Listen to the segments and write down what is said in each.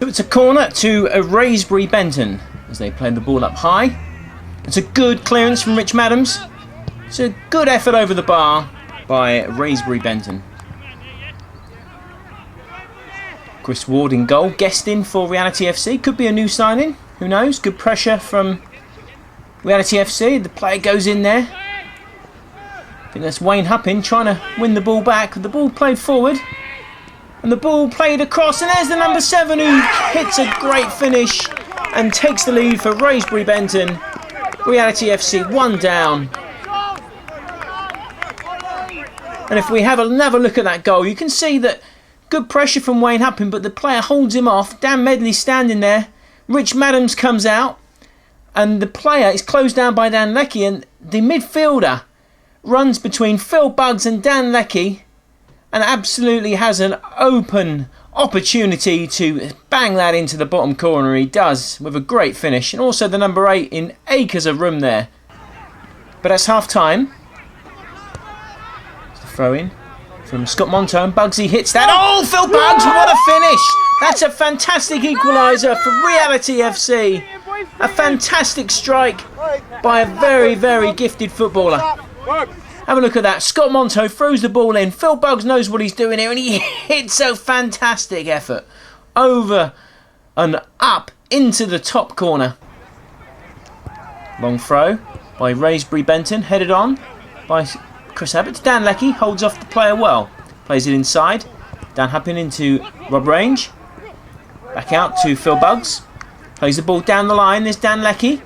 So it's a corner to Wraysbury Benton as they play the ball up high. It's a good clearance from Rich Madams. It's a good effort over the bar by Wraysbury Benton. Chris Ward in goal, guest in for Reality FC. Could be a new signing, who knows? Good pressure from Reality FC. The player goes in there. I think that's Wayne Huppin trying to win the ball back. The ball played forward. And the ball played across. And there's the number 7 who hits a great finish and takes the lead for Wraysbury Benton. Reality FC 1 down. And if we have another look at that goal, you can see that good pressure from Wayne Huppin, but the player holds him off. Dan Medley standing there. Rich Madams comes out. And the player is closed down by Dan Leckie. And the midfielder runs between Phil Buggs and Dan Leckie. And absolutely has an open opportunity to bang that into the bottom corner. He does with a great finish. And also the number 8 in acres of room there. But that's half time. Throw in from Scott Monto, and Bugsy hits that. Oh, Phil Buggs, what a finish! That's a fantastic equaliser for Reality FC. A fantastic strike by a very, very gifted footballer. Have a look at that. Scott Monto throws the ball in. Phil Buggs knows what he's doing here, and he hits a fantastic effort over and up into the top corner. Long throw by Wraysbury Benton, headed on by Chris Abbott. Dan Leckie holds off the player well. Plays it inside. Dan Huppin into Rob Range. Back out to Phil Buggs. Plays the ball down the line. There's Dan Leckie.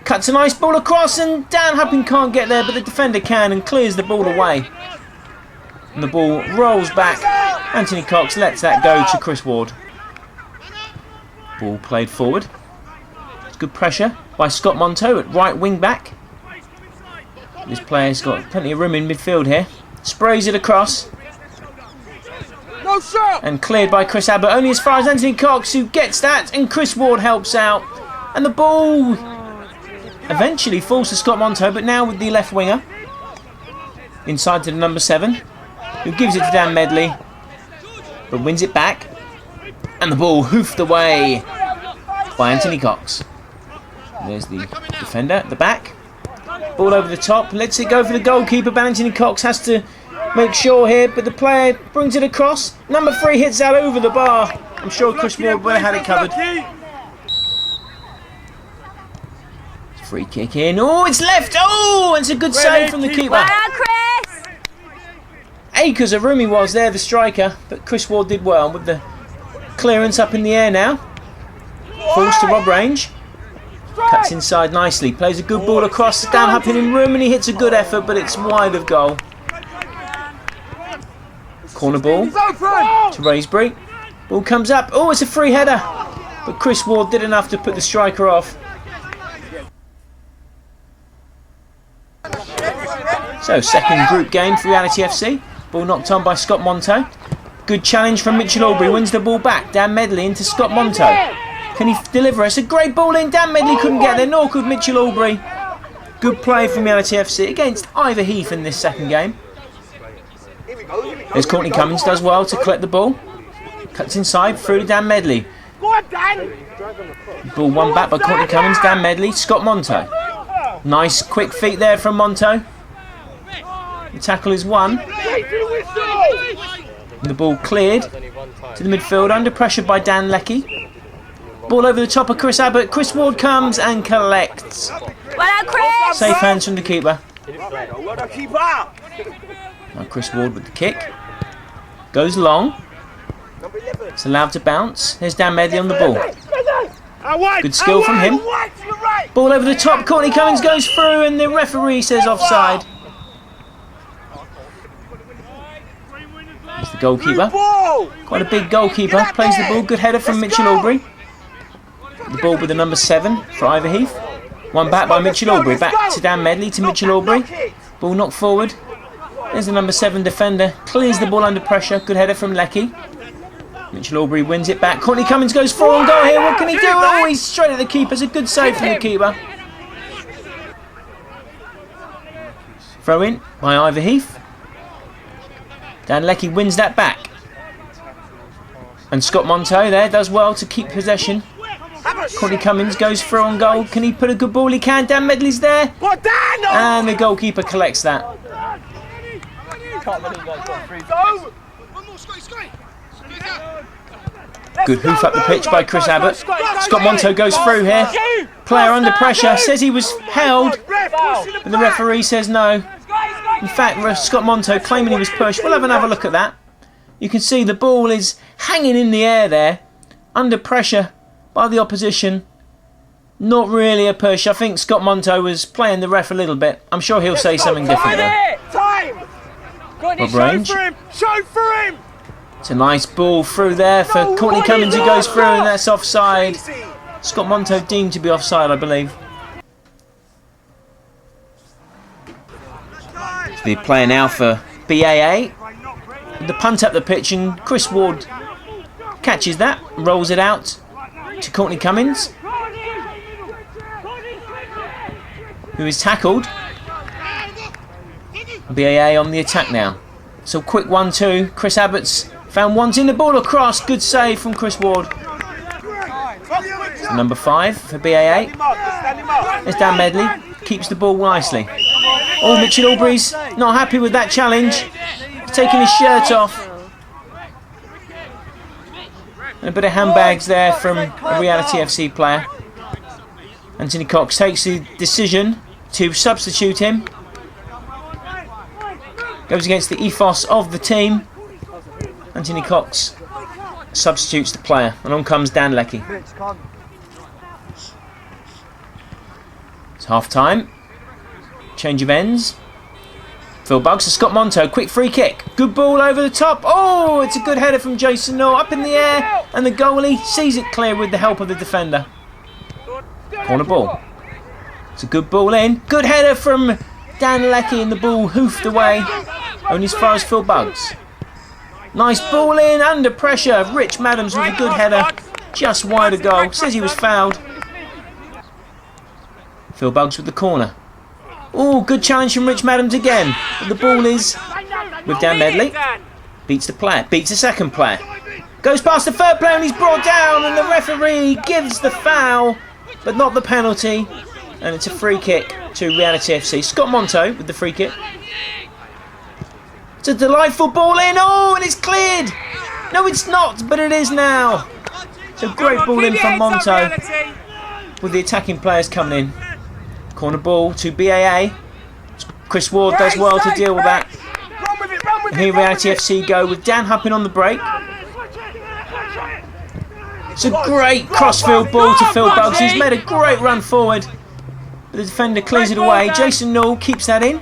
Cuts a nice ball across, and Dan Huppin can't get there, but the defender can and clears the ball away. And the ball rolls back. Anthony Cox lets that go to Chris Ward. Ball played forward. It's good pressure by Scott Monto at right wing back. This player's got plenty of room in midfield here. Sprays it across. And cleared by Chris Abbott. Only as far as Anthony Cox, who gets that. And Chris Ward helps out. And the ball eventually falls to Scott Monto. But now with the left winger. Inside to the number 7. Who gives it to Dan Medley. But wins it back. And the ball hoofed away by Anthony Cox. There's the defender at the back. Ball over the top, lets it go for the goalkeeper, but Anthony Cox has to make sure here, but the player brings it across. Number 3 hits that over the bar. I'm sure Chris Ward would have had it covered. Free kick in. Oh, it's left. Oh, it's a good save from the keeper. Well, Chris! Acres of room he was there, the striker, but Chris Ward did well with the clearance up in the air now. Falls to Rob Range. Cuts inside nicely, plays a good ball across, Dan Huppin in room, and he hits a good effort, but it's wide of goal. Corner ball to Wraysbury. Ball comes up, oh, it's a free header, but Chris Ward did enough to put the striker off. So, second group game for Reality FC. Ball knocked on by Scott Monto. Good challenge from Mitchell Aubrey, wins the ball back. Dan Medley into Scott Monto. Can he deliver? It's a great ball in. Dan Medley couldn't get there, nor could Mitchell Aubrey. Good play from Reality FC against Iver Heath in this second game. There's Courtney Cummins, does well to collect the ball. Cuts inside, through to Dan Medley. Ball won back by Courtney Cummins, Dan Medley, Scott Monto. Nice quick feet there from Monto. The tackle is won. The ball cleared to the midfield, under pressure by Dan Leckie. Ball over the top of Chris Abbott. Chris Ward comes and collects. Well, Chris! Safe hands from the keeper. Now Chris Ward with the kick. Goes long. It's allowed to bounce. There's Dan Medley on the ball. Good skill from him. Ball over the top. Courtney Cummins goes through, and the referee says offside. There's the goalkeeper. Quite a big goalkeeper. Plays the ball. Good header from Mitchell Aubrey. The ball with the number 7 for Iver Heath. One back by Mitchell Aubrey. Back to Dan Medley to Mitchell Aubrey. Ball knocked forward. There's the number 7 defender. Clears the ball under pressure. Good header from Leckie. Mitchell Aubrey wins it back. Courtney Cummins goes for and goal here. What can he do? Oh, he's straight at the keeper. It's a good save from the keeper. Throw in by Iver Heath. Dan Leckie wins that back. And Scott Monto there does well to keep possession. Courtney Cummins goes through on goal. Can he put a good ball? He can. Dan Medley's there. And the goalkeeper collects that. Good hoof up the pitch by Chris Abbott. Scott Monto goes through here. Player under pressure. Says he was held. But the referee says no. In fact, Scott Monto claiming he was pushed. We'll have another look at that. You can see the ball is hanging in the air there. Under pressure by the opposition. Not really a push. I think Scott Monto was playing the ref a little bit. I'm sure he'll say something different though. Bob Range. Show for him! It's a nice ball through there for Courtney Cummins, who goes through, and that's offside. Scott Monto deemed to be offside, I believe. So they play now for BAA. The punt up the pitch, and Chris Ward catches that, rolls it out to Courtney Cummins, who is tackled. BAA on the attack now. So quick 1-2. Chris Abbott's found wanting the ball across. Good save from Chris Ward. So number 5 for BAA. There's Dan Medley. Keeps the ball nicely. Oh, Mitchell Albury's not happy with that challenge. He's taking his shirt off. And a bit of handbags there from a Reality FC player. Anthony Cox takes the decision to substitute him. Goes against the ethos of the team. Anthony Cox substitutes the player, and on comes Dan Leckie. It's half time. Change of ends. Phil Buggs to Scott Monto. Quick free kick. Good ball over the top. Oh, it's a good header from Jason Noel. Up in the air, and the goalie sees it clear with the help of the defender. Corner ball. It's a good ball in. Good header from Dan Leckie, and the ball hoofed away. Only as far as Phil Buggs. Nice ball in, under pressure. Rich Madams with a good header. Just wide of goal. Says he was fouled. Phil Buggs with the corner. Oh, good challenge from Rich Madams again. But the ball is with Dan Medley. Beats the player. Beats the second player. Goes past the third player and he's brought down. And the referee gives the foul, but not the penalty. And it's a free kick to Reality FC. Scott Monto with the free kick. It's a delightful ball in. Oh, and it's cleared. No, it's not, but it is now. It's a great ball in from Monto, with the attacking players coming in. Corner ball to BAA. Chris Ward does well to deal with that. And here Reality FC go with Dan Huppin on the break. It's a great crossfield ball to Phil Buggs, who's made a great run forward. But the defender clears it away. Jason Noel keeps that in.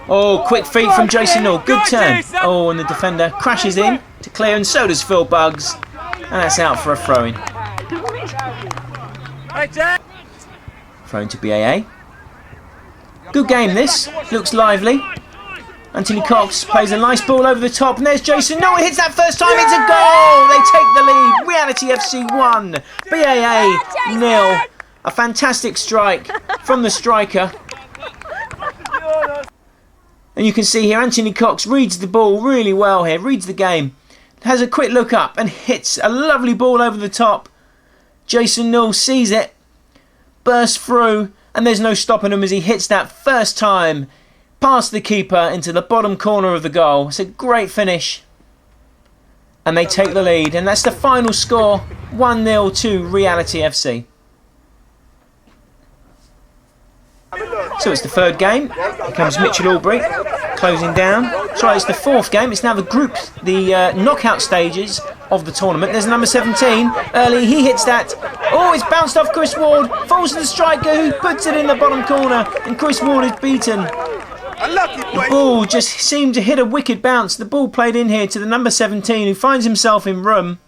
Oh, quick feet from Jason Noel. Good turn. Oh, and the defender crashes in to clear, and so does Phil Buggs. And that's out for a throw-in. Thrown to BAA. Good game this. Looks lively. Anthony Cox plays a nice ball over the top, and there's Jason Noel. Hits that first time. It's a goal. They take the lead. Reality FC 1. BAA 0. A fantastic strike from the striker. And you can see here Anthony Cox reads the ball really well here, reads the game. Has a quick look up and hits a lovely ball over the top. Jason Noel sees it, bursts through, and there's no stopping him as he hits that first time past the keeper into the bottom corner of the goal. It's a great finish. And they take the lead, and that's the final score, 1-0 to Reality FC. So it's the third game. Here comes Mitchell Albury closing down. Sorry, it's the fourth game. It's now the knockout stages of the tournament. There's number 17. Early, he hits that. Oh, it's bounced off Chris Ward. Falls to the striker who puts it in the bottom corner. And Chris Ward is beaten. The ball just seemed to hit a wicked bounce. The ball played in here to the number 17 who finds himself in room.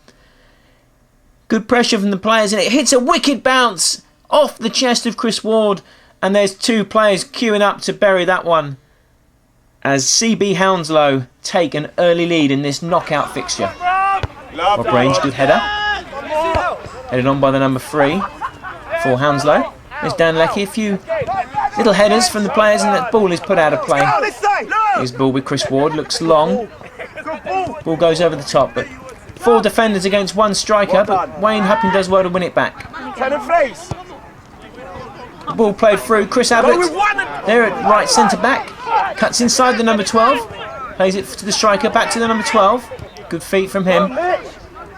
Good pressure from the players, and it hits a wicked bounce off the chest of Chris Ward. And there's two players queuing up to bury that one as CB Hounslow take an early lead in this knockout fixture. Rob Range, good header. Headed on by the number 3 for Hounslow. There's Dan Leckie, a few little headers from the players, and that ball is put out of play. Here's ball with Chris Ward, looks long. Ball goes over the top, but 4 defenders against 1 striker, but Wayne Happing does well to win it back. The ball played through. Chris Abbott there at right centre back. Cuts inside the number 12. Plays it to the striker, back to the number 12. Good feet from him.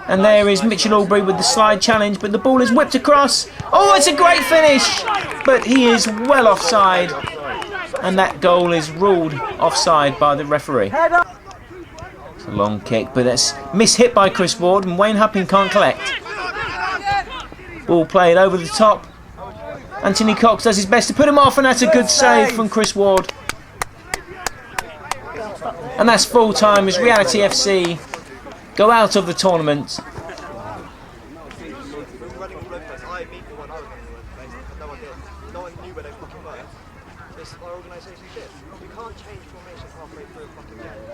And there is Mitchell Albury with the slide challenge, but the ball is whipped across. Oh, it's a great finish! But he is well offside. And that goal is ruled offside by the referee. It's a long kick, but it's mishit by Chris Ward, and Wayne Happing can't collect. Ball played over the top. Anthony Cox does his best to put him off, and that's a good save from Chris Ward. And that's full time as Reality FC go out of the tournament.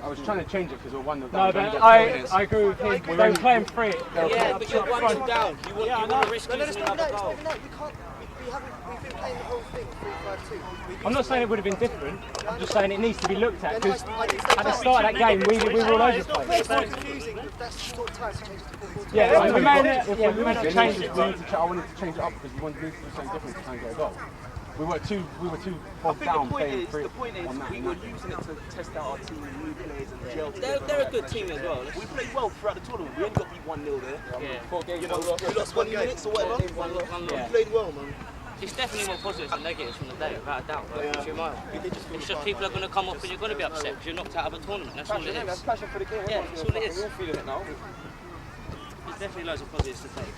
I was trying to change it because we're 1-0 down. No, but I agree with him. They were playing free. Yeah, but you're 1-0 down. You want to risk losing another goal. We've been playing the whole thing 3-5-2. I'm not saying it would have been different. I'm just saying it needs to be looked at because at the start of that game we were all over the place. That's the sort of time to change it to 4-4-2. Yeah, we may not change it. I wanted to change it up because we wanted to do something different to try and get a goal. We were too bogged down playing free. The point is, we were using it to test out our team and new players and gel. They're a good team as well. We played well throughout the tournament. We only got beat 1-0 there. Yeah. 4 games. You know, we lost 20 minutes or whatever. We played well, man. It's definitely more positives than negatives from the day, without a doubt. It's just people are going to come up and you're going to be upset because you're knocked out of a tournament. That's all it is. That's passion for the game. Yeah, that's all it is. We're all feeling it now. There's definitely loads of positives to take.